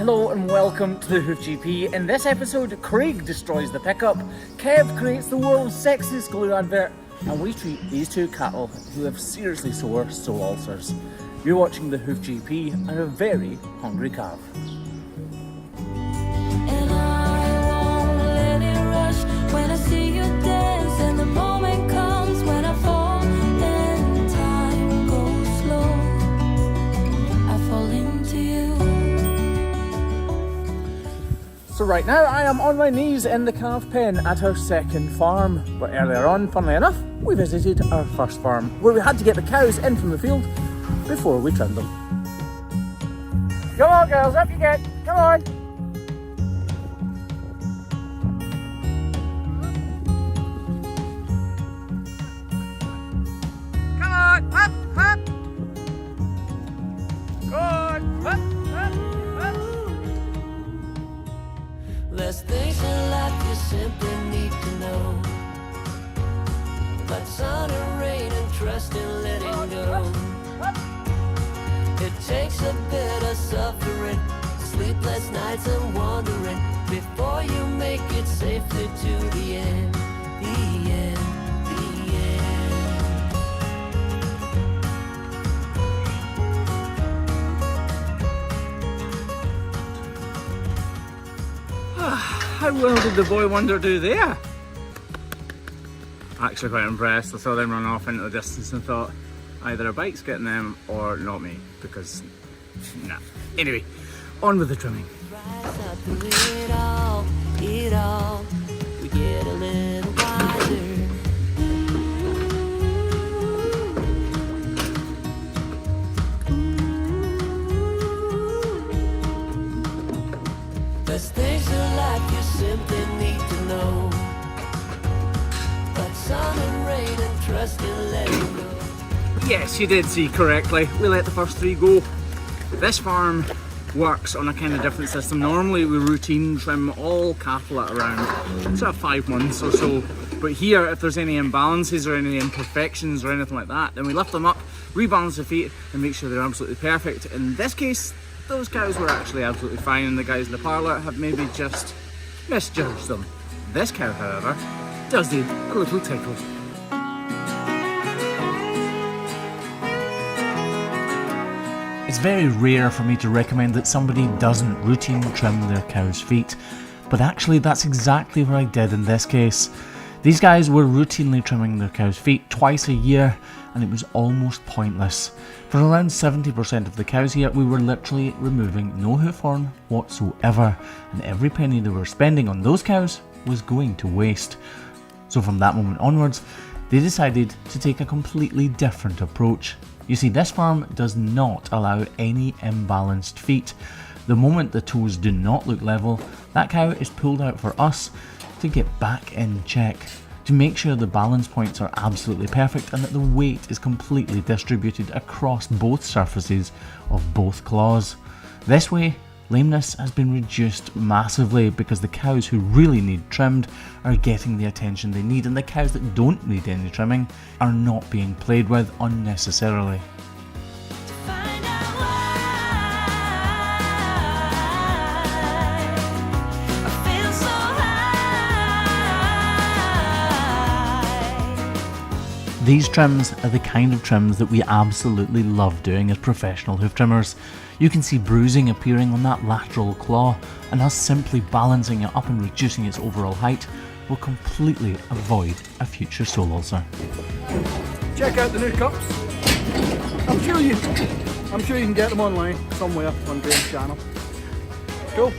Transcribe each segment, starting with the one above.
Hello and welcome to the Hoof GP. In this episode, Craig destroys the pickup, Kev creates the world's sexiest glue advert, and we treat these two cattle who have seriously sore soul ulcers. You're watching the Hoof GP and a very hungry calf. And I won't let it rush when I see you dance, and the moment comes when I fall and time goes slow. I fall into you. So right now I am on my knees in the calf pen at our second farm. But earlier on, funnily enough, we visited our first farm where we had to get the cows in from the field before we trimmed them. Come on girls, up you get, come on! Come on, up, up! Good, up, up, up! There's things in life you simply need to know, but sun and rain and trust in letting go. It takes a bit of suffering, sleepless nights and wandering, before you make it safely to the end, the end, the end. How well did the boy wonder do there? Actually quite impressed. I saw them run off into the distance and thought either a bike's getting them or not me, because nah. Anyway, on with the trimming. Rise up through it all, we get a little wiser. There's things in life you simply need to know, but sun and rain and trust in letting go. Yes, you did see correctly. We let the first three go. This farm works on a kind of different system. Normally we routine trim all cattle at around sort of 5 months or so. But here, if there's any imbalances or any imperfections or anything like that, then we lift them up, rebalance the feet and make sure they're absolutely perfect. In this case, those cows were actually absolutely fine and the guys in the parlour have maybe just misjudged them. This cow, however, does need a little tickle. It's very rare for me to recommend that somebody doesn't routine trim their cow's feet, but actually that's exactly what I did in this case. These guys were routinely trimming their cow's feet twice a year, and it was almost pointless. For around 70% of the cows here, we were literally removing no hoof horn whatsoever, and every penny they were spending on those cows was going to waste. So from that moment onwards, they decided to take a completely different approach. You see, this farm does not allow any imbalanced feet. The moment the toes do not look level, that cow is pulled out for us to get back in check, to make sure the balance points are absolutely perfect and that the weight is completely distributed across both surfaces of both claws. This way, lameness has been reduced massively because the cows who really need trimmed are getting the attention they need, and the cows that don't need any trimming are not being played with unnecessarily. Find out why I feel so high. These trims are the kind of trims that we absolutely love doing as professional hoof trimmers. You can see bruising appearing on that lateral claw, and us simply balancing it up and reducing its overall height will completely avoid a future soul ulcer. Check out the new cups. I'm sure you can get them online somewhere on Graham's channel. Cool.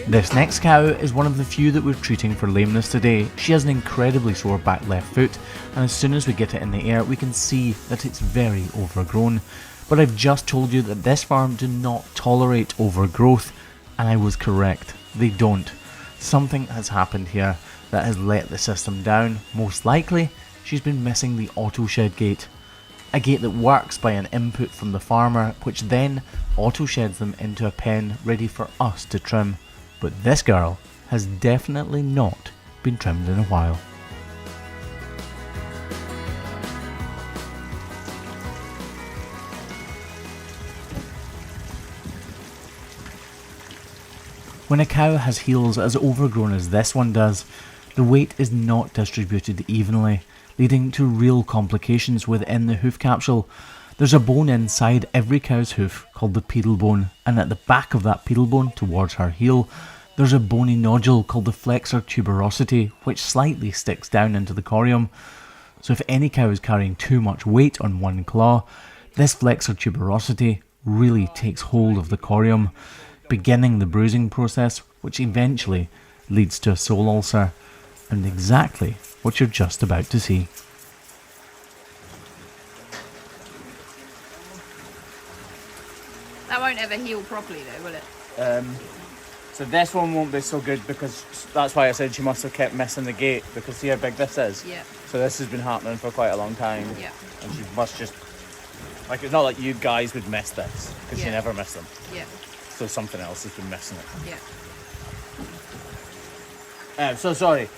This next cow is one of the few that we're treating for lameness today. She has an incredibly sore back left foot, and as soon as we get it in the air we can see that it's very overgrown. But I've just told you that this farm do not tolerate overgrowth, and I was correct, they don't. Something has happened here that has let the system down. Most likely, she's been missing the auto shed gate. A gate that works by an input from the farmer, which then auto sheds them into a pen ready for us to trim. But this girl has definitely not been trimmed in a while. When a cow has heels as overgrown as this one does, the weight is not distributed evenly, leading to real complications within the hoof capsule. There's a bone inside every cow's hoof called the pedal bone, and at the back of that pedal bone towards her heel, there's a bony nodule called the flexor tuberosity, which slightly sticks down into the corium. So if any cow is carrying too much weight on one claw, this flexor tuberosity really takes hold of the corium, beginning the bruising process, which eventually leads to a sole ulcer, and exactly what you're just about to see. That won't ever heal properly though, will it? So this one won't be so good, because that's why I said she must have kept missing the gate, because see how big this is? Yeah. So this has been happening for quite a long time. Yeah. And she must just, like, it's not like you guys would miss this, because she Yeah. never missed them. Yeah. So something else has been missing it. Yeah. So sorry.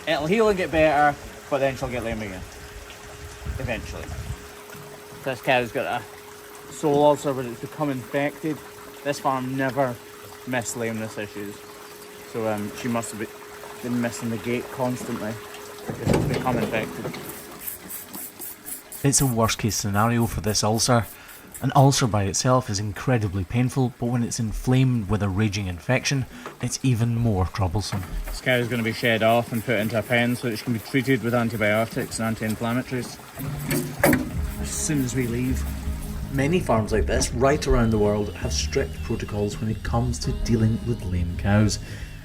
It'll heal and get better, but then she'll get lame again. Eventually. This cow's got a sole ulcer, but it's become infected. This farm never missed lameness issues. So she must have been missing the gate constantly, because it's become infected. It's a worst case scenario for this ulcer. An ulcer by itself is incredibly painful, but when it's inflamed with a raging infection, it's even more troublesome. This cow is going to be shed off and put into a pen so that she can be treated with antibiotics and anti-inflammatories as soon as we leave. Many farms like this right around the world have strict protocols when it comes to dealing with lame cows,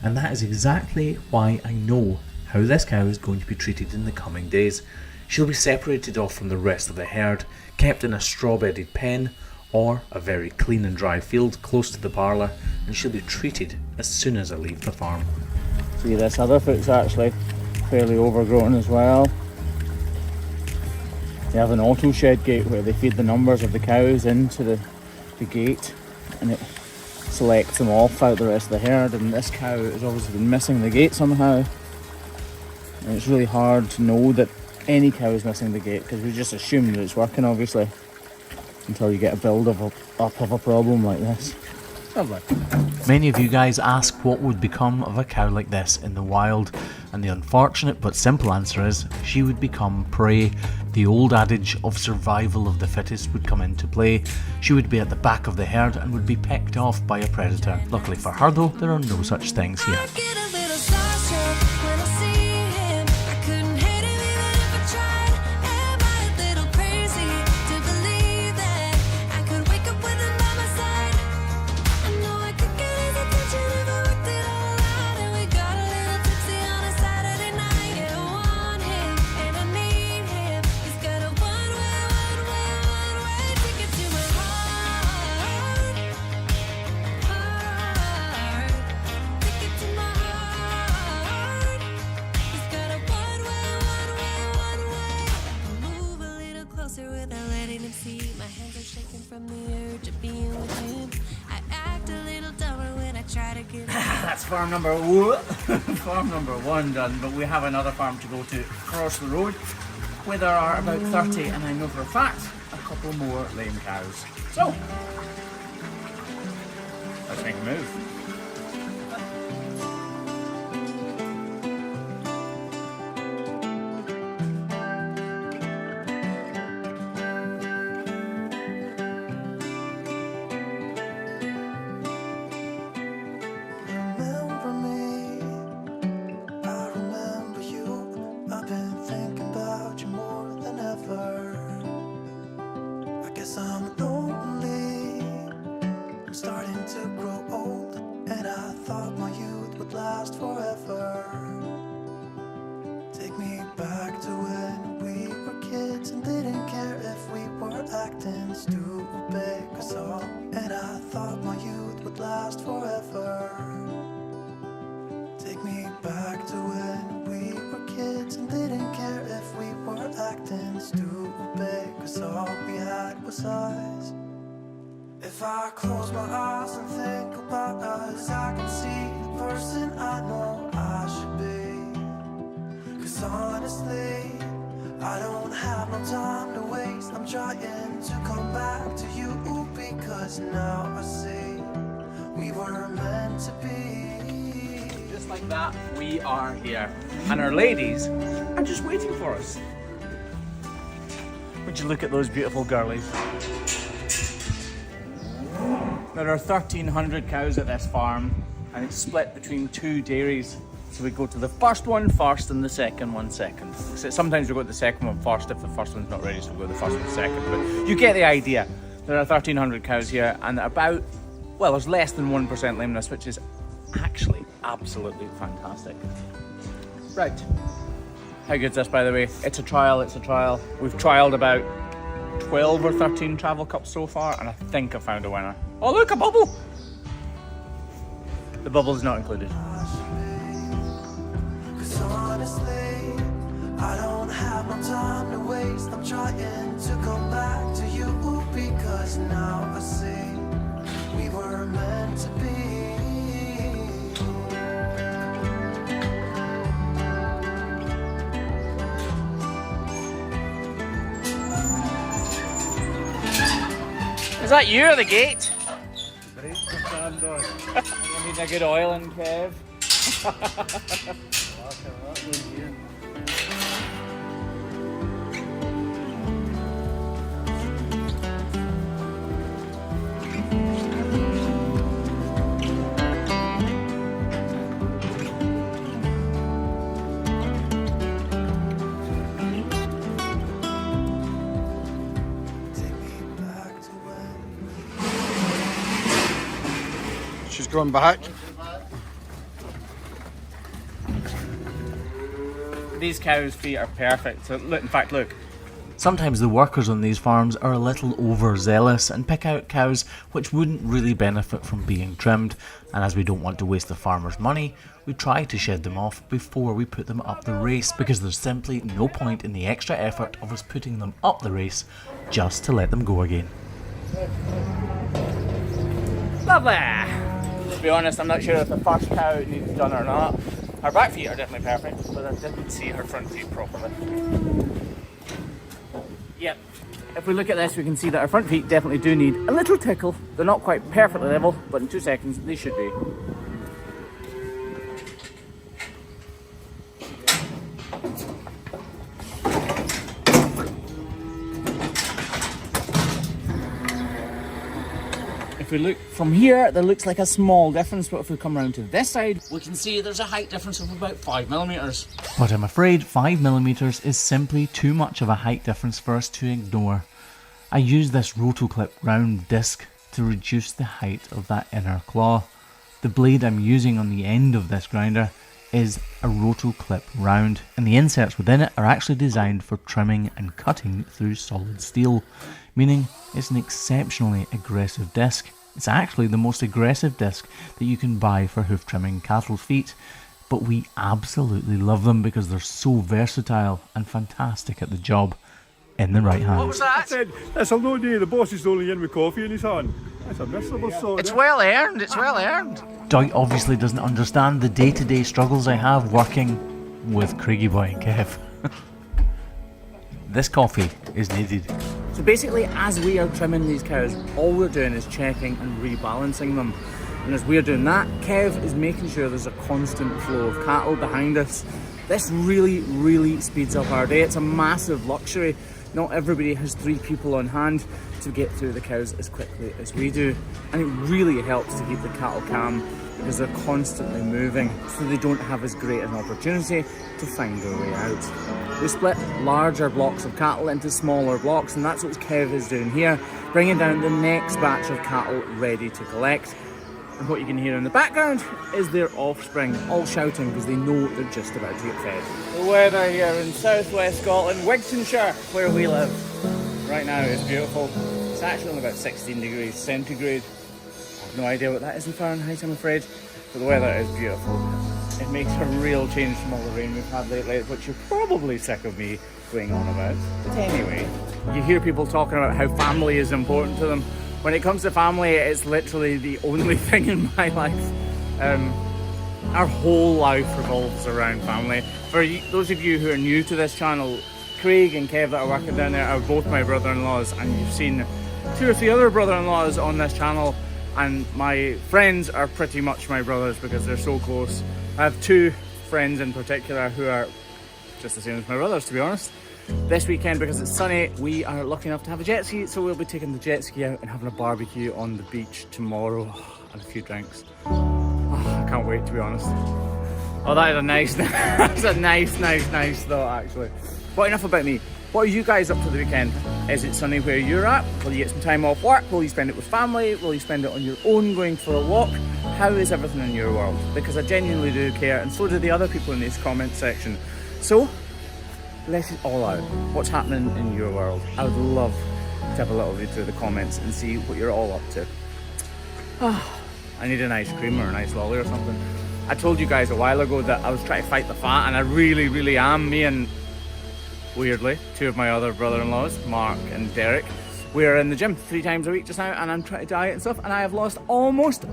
and that is exactly why I know how this cow is going to be treated in the coming days. She'll be separated off from the rest of the herd, kept in a straw-bedded pen or a very clean and dry field close to the parlour, and she'll be treated as soon as I leave the farm. See, this other foot's actually fairly overgrown as well. They have an auto shed gate where they feed the numbers of the cows into the gate, and it selects them off out the rest of the herd, and this cow has obviously been missing the gate somehow. And it's really hard to know that any cow is missing the gate, because we just assume that it's working, obviously, until you get a build up of a problem like this. Lovely. Many of you guys ask what would become of a cow like this in the wild, and the unfortunate but simple answer is she would become prey. The old adage of survival of the fittest would come into play. She would be at the back of the herd and would be picked off by a predator. Luckily for her though, there are no such things here. That's farm number farm number one done, but we have another farm to go to across the road where there are about 30, and I know for a fact a couple more lame cows. So let's make a move. If I close my eyes and think about us, I can see the person I know I should be. 'Cause honestly, I don't have no time to waste. I'm trying to come back to you, because now I see we were meant to be. Just like that, we are here. And our ladies are just waiting for us. Would you look at those beautiful girlies? There are 1,300 cows at this farm, and it's split between 2 dairies. So we go to the first one first and the second one second. So sometimes we go to the second one first if the first one's not ready, so we go to the first one second. But you get the idea. There are 1,300 cows here, and about, well, there's less than 1% lameness, which is actually absolutely fantastic. Right. How good's this, by the way? It's a trial, it's a trial. We've trialled about 12 or 13 travel cups so far, and I think I found a winner. Oh, look, a bubble! The bubble's not included. Cause honestly, I don't have no time to waste. I'm trying to come back to you because now I see we were meant to be. Is that you at the gate? I need a good oiling, Kev. She's gone back. These cows' feet are perfect. So look, in fact, look. Sometimes the workers on these farms are a little overzealous and pick out cows which wouldn't really benefit from being trimmed, and as we don't want to waste the farmer's money, we try to shed them off before we put them up the race, because there's simply no point in the extra effort of us putting them up the race just to let them go again. Lovely! To be honest, I'm not sure if the first cow needs done or not. Her back feet are definitely perfect, but I didn't see her front feet properly. Yep. If we look at this, we can see that our front feet definitely do need a little tickle. They're not quite perfectly level, but in 2 seconds they should be. If we look from here, there looks like a small difference, but if we come around to this side, we can see there's a height difference of about 5mm. But I'm afraid 5mm is simply too much of a height difference for us to ignore. I use this rotoclip round disc to reduce the height of that inner claw. The blade I'm using on the end of this grinder is a rotoclip round, and the inserts within it are actually designed for trimming and cutting through solid steel, meaning it's an exceptionally aggressive disc. It's actually the most aggressive disc that you can buy for hoof trimming cattle feet, but we absolutely love them because they're so versatile and fantastic at the job in the right hands. What was that? I said, that's a no day, the boss is only in with coffee in his hand. That's a miserable sort. It's well earned, it's well earned. Dwight obviously doesn't understand the day-to-day struggles I have working with Craigie Boy and Kev. This coffee is needed. So basically, as we are trimming these cows, all we're doing is checking and rebalancing them. And as we're doing that, Kev is making sure there's a constant flow of cattle behind us. This really, really speeds up our day. It's a massive luxury. Not everybody has 3 people on hand to get through the cows as quickly as we do. And it really helps to keep the cattle calm because they're constantly moving, so they don't have as great an opportunity to find their way out. We split larger blocks of cattle into smaller blocks, and that's what Kev is doing here, bringing down the next batch of cattle ready to collect. And what you can hear in the background is their offspring, all shouting because they know they're just about to get fed. The weather here in southwest Scotland, Wigtonshire, where we live, right now is beautiful. It's actually only about 16 degrees centigrade. I have no idea what that is in Fahrenheit, I'm afraid, but the weather is beautiful. It makes a real change from all the rain we've had lately, which you're probably sick of me going on about. But anyway, you hear people talking about how family is important to them. When it comes to family, it's literally the only thing in my life. Our whole life revolves around family. For those of you who are new to this channel, Craig and Kev that are working down there are both my brother-in-laws, and you've seen 2 or 3 other brother-in-laws on this channel, and my friends are pretty much my brothers because they're so close. I have two friends in particular who are just the same as my brothers, to be honest. This weekend, because it's sunny, we are lucky enough to have a jet ski, so we'll be taking the jet ski out and having a barbecue on the beach tomorrow and a few drinks. Oh, I can't wait, to be honest. Oh, that is a nice, that's a nice thought, actually. But enough about me. What are you guys up to the weekend? Is it sunny where you're at? Will you get some time off work? Will you spend it with family? Will you spend it on your own going for a walk? How is everything in your world? Because I genuinely do care, and so do the other people in this comment section. So, let it all out. What's happening in your world? I would love to have a little read through the comments and see what you're all up to. I need an ice cream or an ice lolly or something. I told you guys a while ago that I was trying to fight the fat, and I really am. Me and, weirdly, two of my other brother-in-laws, Mark and Derek, we are in the gym 3 times a week just now, and I'm trying to diet and stuff, and I have lost almost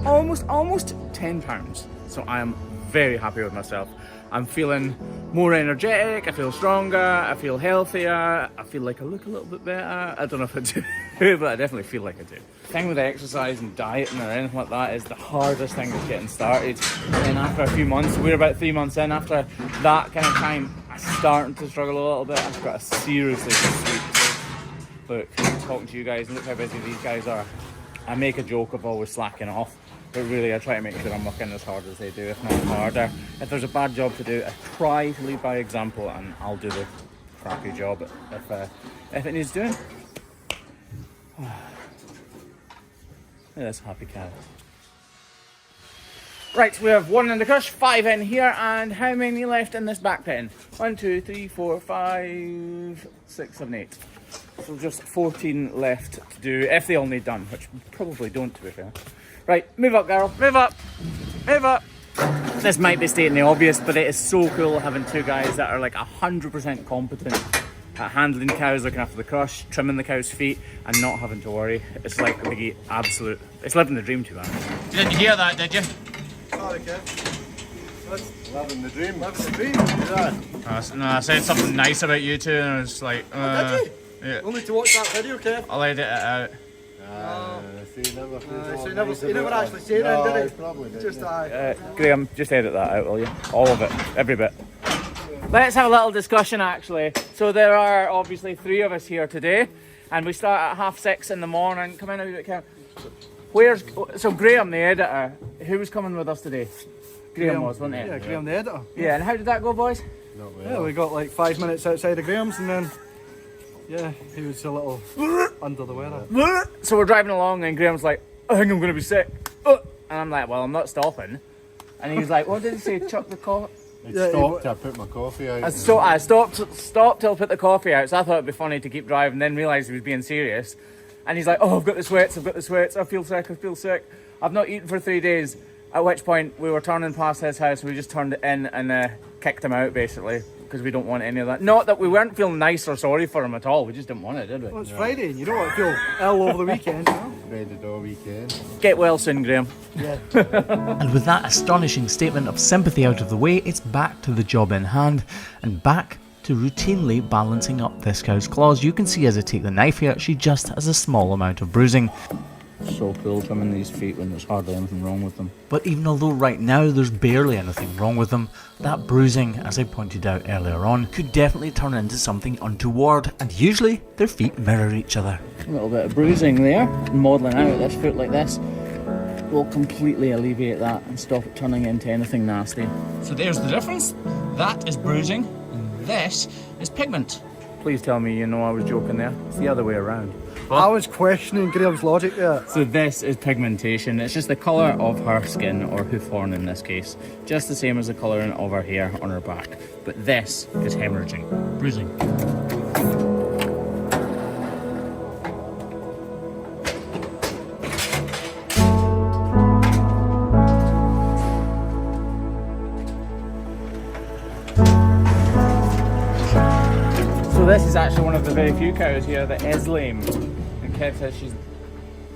10 pounds. So I am very happy with myself. I'm feeling more energetic, I feel stronger, I feel healthier, I feel like I look a little bit better. I don't know if I do, but I definitely feel like I do. The thing with exercise and dieting or anything like that is the hardest thing is getting started. And then after a few months, we're about 3 months in, after that kind of time, I'm starting to struggle a little bit. I've got a seriously sweet tooth. Look, I'm talking to you guys, and look how busy these guys are. I make a joke of always slacking off. But really, I try to make sure I'm working as hard as they do, if not harder. If there's a bad job to do, I try to lead by example, and I'll do the crappy job if it needs doing. Look at this happy cow. Right, we have 1 in the crush, 5 in here, and how many left in this back pen? 1, 2, 3, 4, 5, 6, 7, 8. So just 14 left to do, if they all need done, which probably don't, to be fair. Right, move up, girl. Move up. Move up. This might be stating the obvious, but it is so cool having two guys that are like 100% competent at handling cows, looking after the crush, trimming the cow's feet, and not having to worry. It's like the absolute... It's living the dream, to be honest. Did you hear that, did you? Sorry, kid. Living the dream. Living the dream. Yeah. No, I said something nice about you two, and I was like... Did you? Yeah. Only to watch that video, Kev. I'll edit it out. So you never actually said that, did he? Probably did. Just Graham, just edit that out, will you? All of it, every bit. Let's have a little discussion, actually. So there are obviously 3 of us here today, and we start at 6:30 in the morning. Come in a wee bit, Cam. So Graham, the editor, who was coming with us today? Graham was, wasn't he? Yeah, Graham the editor. Yeah, and how did that go, boys? Not well. Yeah, we got like 5 minutes outside of Graham's, and then yeah, he was a little under the weather. So we're driving along, and Graham's like, I think I'm going to be sick. And I'm like, well, I'm not stopping. And he was like, what did he say? Chuck the coffee? It stopped, I put my coffee out. I stopped till I put the coffee out, so I thought it'd be funny to keep driving, then realised he was being serious. And he's like, oh, I've got the sweats, I feel sick. I've not eaten for 3 days. At which point, we were turning past his house, we just turned it in and kicked him out, basically, because we don't want any of that. Not that we weren't feeling nice or sorry for him at all, we just didn't want it, did we? Well, it's Friday, and you don't want to feel ill over the weekend, you know? Read all weekend. Get well soon, Graham. Yeah. And with that astonishing statement of sympathy out of the way, it's back to the job in hand, and back to routinely balancing up this cow's claws. You can see as I take the knife here, she just has a small amount of bruising. So cool trimming these feet when there's hardly anything wrong with them. But even although right now there's barely anything wrong with them, that bruising, as I pointed out earlier on, could definitely turn into something untoward, and usually their feet mirror each other. A little bit of bruising there, modelling out this foot like this will completely alleviate that and stop it turning into anything nasty. So there's the difference. That is bruising, and this is pigment. Please tell me you know I was joking there. It's the other way around. I was questioning Graham's logic there. So this is pigmentation. It's just the colour of her skin, or hoof horn in this case. Just the same as the colouring of her hair on her back. But this is hemorrhaging. Bruising. So this is actually one of the very few cows here that is lame. And Kev says she's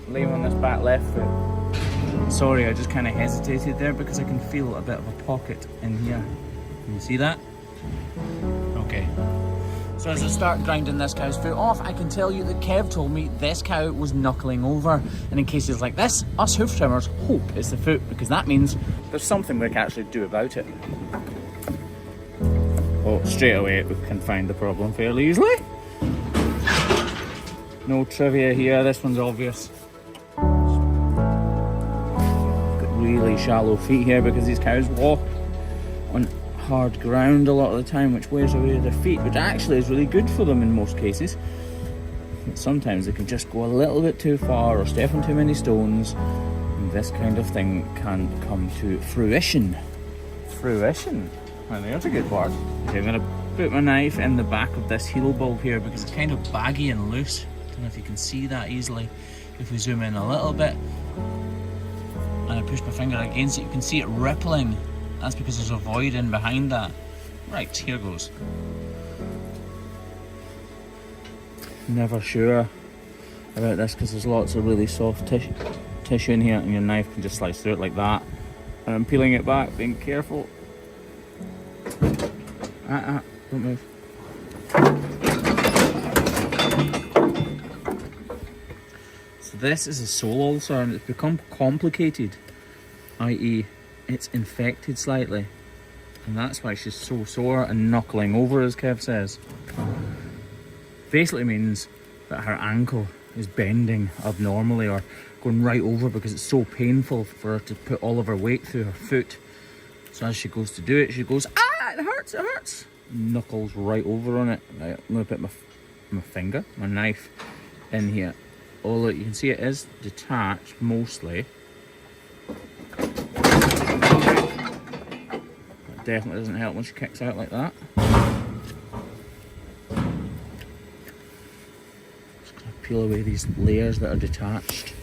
lame on this back left foot. Sorry, I just kind of hesitated there because I can feel a bit of a pocket in here. Can you see that? Okay. So as I start grinding this cow's foot off, I can tell you that Kev told me this cow was knuckling over. And in cases like this, us hoof trimmers hope it's the foot, because that means there's something we can actually do about it. Oh, straight away we can find the problem fairly easily. No trivia here, this one's obvious. Got really shallow feet here because these cows walk on hard ground a lot of the time, which wears away their feet, which actually is really good for them in most cases. But sometimes they can just go a little bit too far or step on too many stones, and this kind of thing can come to fruition. Fruition? Well, there's a good word. Okay, I'm going to put my knife in the back of this heel bulb here because it's kind of baggy and loose. I don't know if you can see that easily. If we zoom in a little bit and I push my finger against it, you can see it rippling. That's because there's a void in behind that. Right, here goes. Never sure about this because there's lots of really soft tissue in here, and your knife can just slice through it like that. And I'm peeling it back, being careful. Don't move. So this is a sole ulcer, and it's become complicated, i.e. it's infected slightly, and that's why she's so sore and knuckling over, as Kev says. Basically means that her ankle is bending abnormally or going right over because it's so painful for her to put all of her weight through her foot. So as she goes to do it, she goes, ah, it hurts, it hurts. Knuckles right over on it. Right, I'm going to put my finger, my knife in here. Oh look, you can see it is detached mostly. Definitely doesn't help when she kicks out like that. Just gonna peel away these layers that are detached.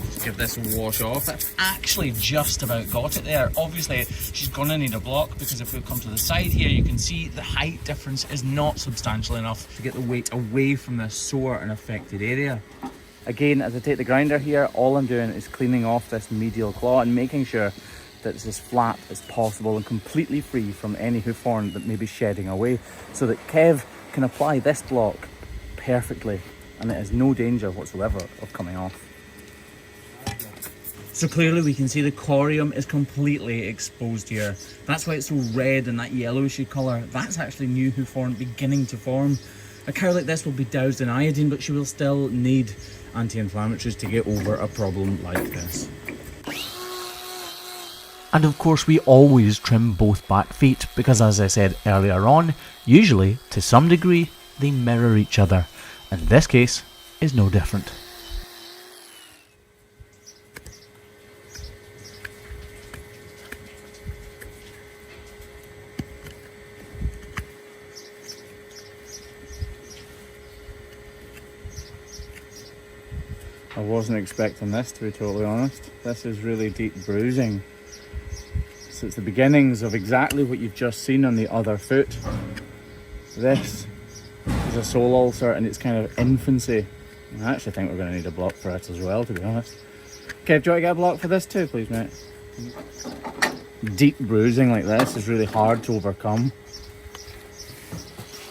Just give this a wash off. I've actually just about got it there. Obviously she's gonna need a block because if we come to the side here, you can see the height difference is not substantial enough to get the weight away from this sore and affected area. Again, as I take the grinder here, all I'm doing is cleaning off this medial claw and making sure that it's as flat as possible and completely free from any hoof horn that may be shedding away, so that Kev can apply this block perfectly and it has no danger whatsoever of coming off. So clearly we can see the corium is completely exposed here. That's why it's so red and that yellowishy colour. That's actually new hoof horn beginning to form. A cow like this will be doused in iodine, but she will still need anti-inflammatories to get over a problem like this. And of course we always trim both back feet because, as I said earlier on, usually to some degree they mirror each other, and this case is no different. I wasn't expecting this, to be totally honest. This is really deep bruising. So it's the beginnings of exactly what you've just seen on the other foot. This is a sole ulcer and it's kind of infancy. I actually think we're going to need a block for it as well, to be honest. Kev, do you want to get a block for this too, please, mate? Deep bruising like this is really hard to overcome.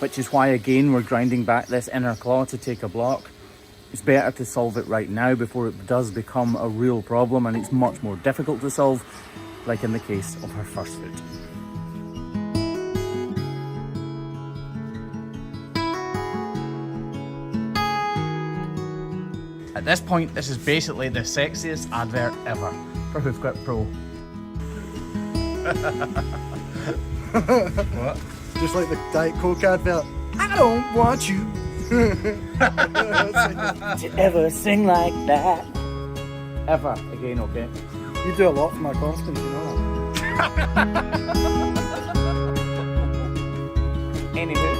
Which is why, again, we're grinding back this inner claw to take a block. It's better to solve it right now before it does become a real problem, and it's much more difficult to solve, like in the case of her first foot. At this point, this is basically the sexiest advert ever for Hoof Grip Pro. What? Just like the Diet Coke advert. I don't want you. Did you ever sing like that? Ever again, okay? You do a lot for my confidence, you know that. Anywho.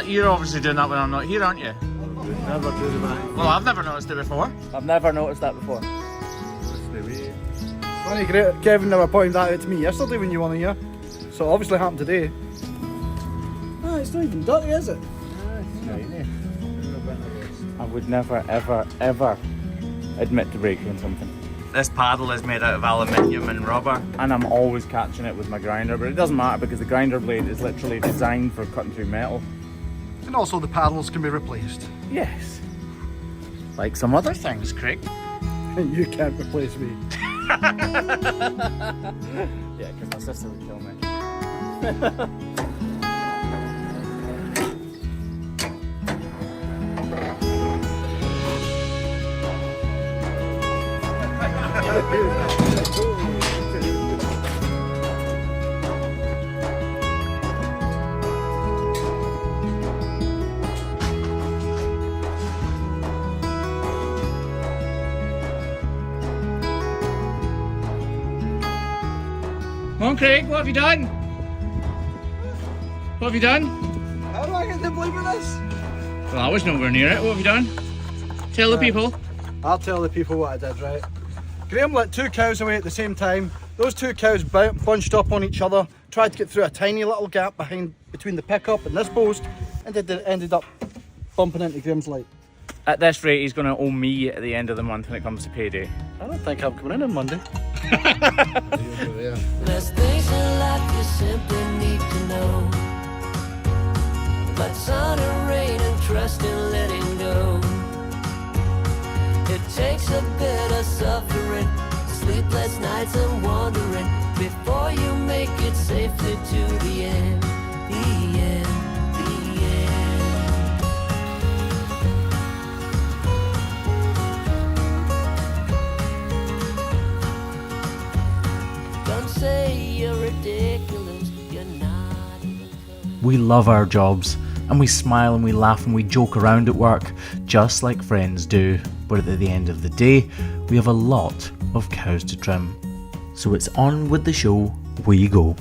You're obviously doing that when I'm not here, aren't you? Never do that. Well, I've never noticed it before. I've never noticed that before. Funny, Kevin never pointed that out to me yesterday when you weren't here. So it obviously happened today. Ah, it's not even dirty, is it? I would never, ever, ever admit to breaking something. This paddle is made out of aluminium and rubber, and I'm always catching it with my grinder, but it doesn't matter because the grinder blade is literally designed for cutting through metal. And also the paddles can be replaced. Yes. Like some other things, Craig. You can't replace me. Yeah, because my sister would kill me. Come on, Craig, what have you done? What have you done? How do I get the blame of this? Well, I was nowhere near it. What have you done? Tell the people. I'll tell the people what I did, right? Graham let 2 cows away at the same time. Those 2 cows bunched up on each other, tried to get through a tiny little gap between the pickup and this post, and they ended up bumping into Graham's light. At this rate, he's going to owe me at the end of the month when it comes to payday. I don't think I'm coming in on Monday. There's things in life you simply need to know. But sun and rain and trust in letting go. It takes a bit of suffering, sleepless nights and wandering before you make it safely to the end. The end, the end. Don't say you're ridiculous, you're not even close. We love our jobs, and we smile and we laugh and we joke around at work, just like friends do. But at the end of the day, we have a lot of cows to trim. So it's on with the show, we go.